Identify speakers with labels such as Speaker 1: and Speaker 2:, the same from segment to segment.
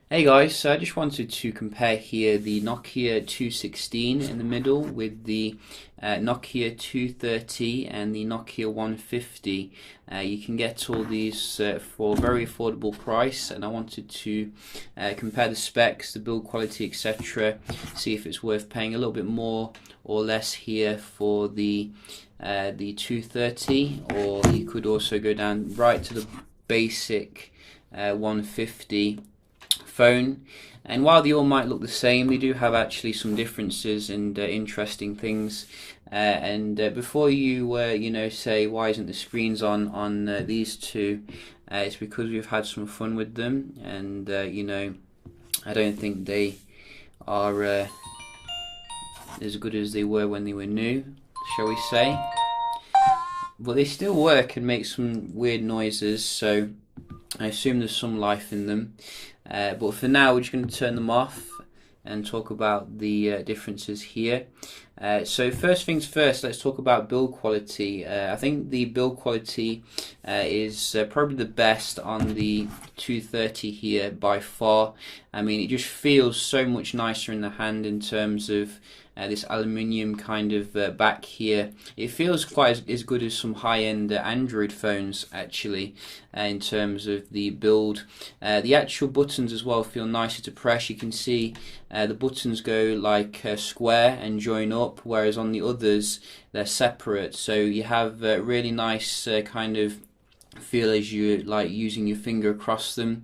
Speaker 1: Hey guys, so I just wanted to compare here the Nokia 216 in the middle with the Nokia 230 and the Nokia 150. You can get all these for a very affordable price, and I wanted to compare the specs, the build quality, etc. See if it's worth paying a little bit more or less here for the 230, or you could also go down right to the basic 150 phone. And while they all might look the same, they do have actually some differences and interesting things. Before you say why isn't the screens on these two, it's because we've had some fun with them, and I don't think they are as good as they were when they were new, shall we say. But they still work and make some weird noises, so I assume there's some life in them. But for now, we're just going to turn them off and talk about the differences here. So first things first, let's talk about build quality. I think the build quality is probably the best on the 230 here by far. I mean, it just feels so much nicer in the hand in terms of this aluminium kind of back here. It feels quite as good as some high-end Android phones actually, in terms of the build. The actual buttons as well feel nicer to press. You can see the buttons go like square and join up, whereas on the others they're separate. So you have a really nice kind of feel as you like using your finger across them,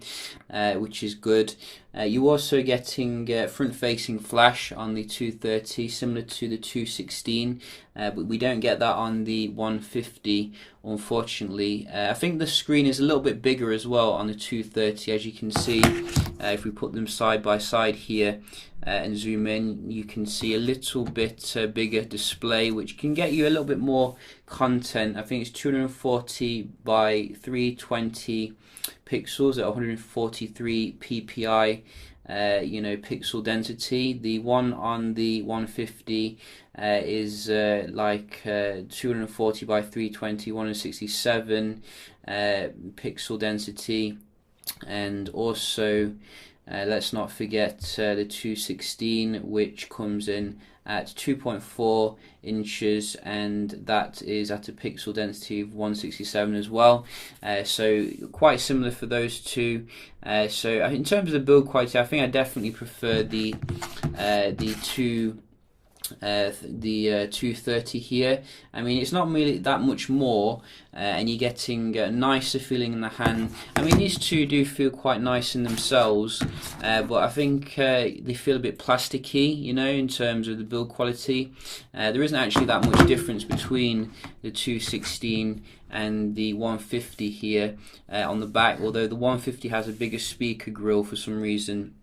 Speaker 1: which is good. You're also getting front-facing flash on the 230, similar to the 216, but we don't get that on the 150, unfortunately. I think the screen is a little bit bigger as well on the 230, as you can see. If we put them side by side here and zoom in, you can see a little bit bigger display, which can get you a little bit more content. I think it's 240 by 320 pixels at 143 ppi pixel density. The one on the 150 is like 240 by 320, 167 pixel density. And also let's not forget the 216, which comes in at 2.4 inches, and that is at a pixel density of 167 as well. So quite similar for those two. So in terms of the build quality, I think I definitely prefer the 230 here. I mean, it's not really that much more, and you're getting a nicer feeling in the hand. I mean, these two do feel quite nice in themselves, but I think they feel a bit plasticky, in terms of the build quality. There isn't actually that much difference between the 216 and the 150 here on the back, although the 150 has a bigger speaker grill for some reason.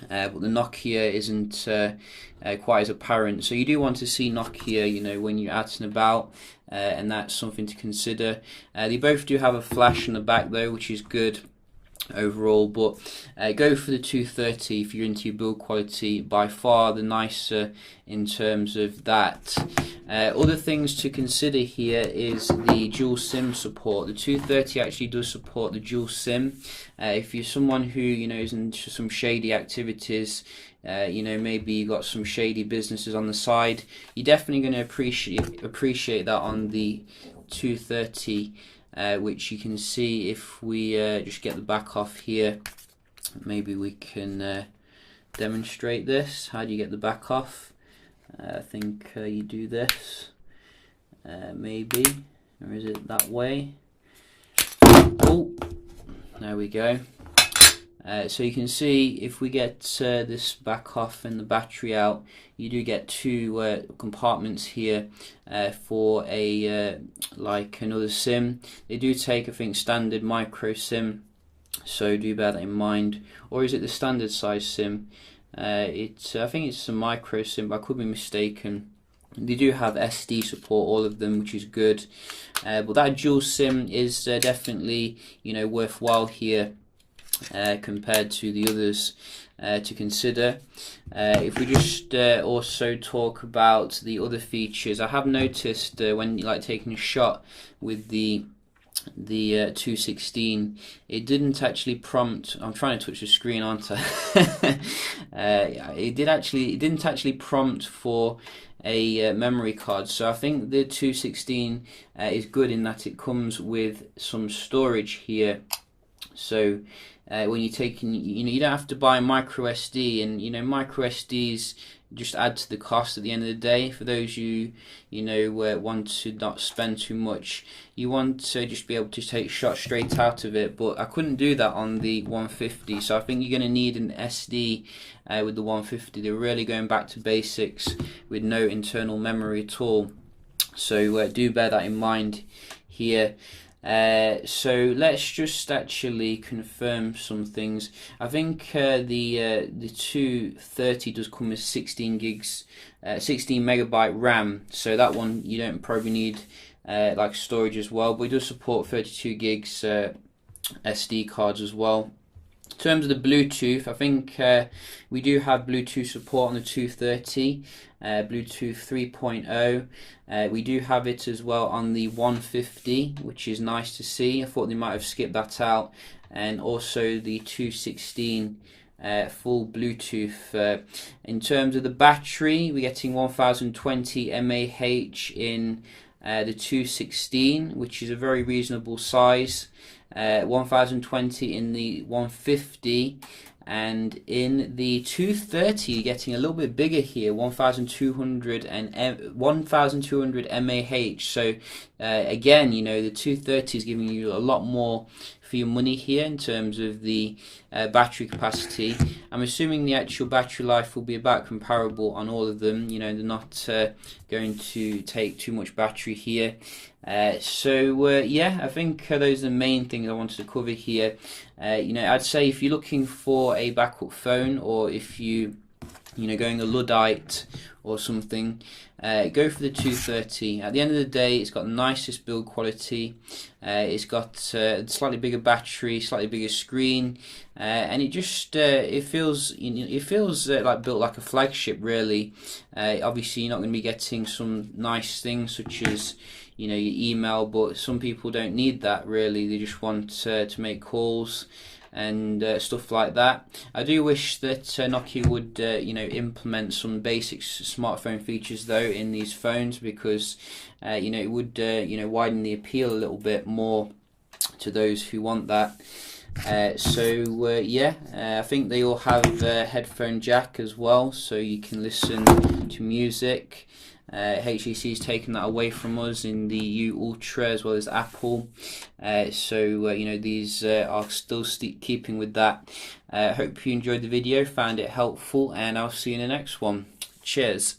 Speaker 1: But the Nokia isn't quite as apparent. So you do want to see Nokia, when you're out and about, and that's something to consider. They both do have a flash on the back though, which is good overall, but go for the 230 if you're into your build quality. By far the nicer in terms of that. Other things to consider here is the dual SIM support. The 230 actually does support the dual SIM. If you're someone who is into some shady activities, maybe you got some shady businesses on the side, you're definitely going to appreciate that on the 230. Which you can see if we just get the back off here. Maybe we can demonstrate this. How do you get the back off? I think you do this, maybe, or is it that way? Oh, there we go. So you can see if we get this back off and the battery out, you do get two compartments here for a like another SIM. They do take, I think, standard micro SIM, so do bear that in mind. Or is it the standard size SIM? I think it's a micro SIM, but I could be mistaken. They do have SD support, all of them, which is good. But that dual SIM is definitely worthwhile here. Compared to the others to consider. If we just also talk about the other features, I have noticed when you like taking a shot with the the 216, it didn't actually prompt. I'm trying to touch the screen, aren't I? It didn't actually prompt for a memory card. So I think the 216 is good in that it comes with some storage here. So when you're taking, you don't have to buy micro SD, and micro SDs just add to the cost at the end of the day. For those want to not spend too much, you want to just be able to take shots straight out of it. But I couldn't do that on the 150, so I think you're going to need an SD with the 150. They're really going back to basics with no internal memory at all. So do bear that in mind here. So let's just actually confirm some things. I think the 230 does come with 16 megabyte RAM. So that one you don't probably need like storage as well. But it does support 32 gigs SD cards as well. In terms of the Bluetooth, I think we do have Bluetooth support on the 230, Bluetooth 3.0. We do have it as well on the 150, which is nice to see. I thought they might have skipped that out. And also the 216 full Bluetooth. In terms of the battery, we're getting 1020 mAh in the 216, which is a very reasonable size. 1020 in the 150, and in the 230 you're getting a little bit bigger here, 1200 mAh. So again, the 230 is giving you a lot more for your money here in terms of the battery capacity. I'm assuming the actual battery life will be about comparable on all of them. They're not going to take too much battery here. Yeah, I think those are the main things I wanted to cover here. I'd say if you're looking for a backup phone, or if you going a Luddite or something, go for the 230. At the end of the day, it's got the nicest build quality. It's got a slightly bigger battery, slightly bigger screen, and it just it feels like built like a flagship, really. Obviously, you're not going to be getting some nice things such as your email, but some people don't need that really. They just want to make calls and stuff like that. I do wish that Nokia would implement some basic smartphone features though in these phones, because it would widen the appeal a little bit more to those who want that. I think they all have a headphone jack as well, so you can listen to music. HTC has taken that away from us in the U Ultra, as well as Apple. These are still keeping with that. Hope you enjoyed the video, found it helpful, and I'll see you in the next one. Cheers.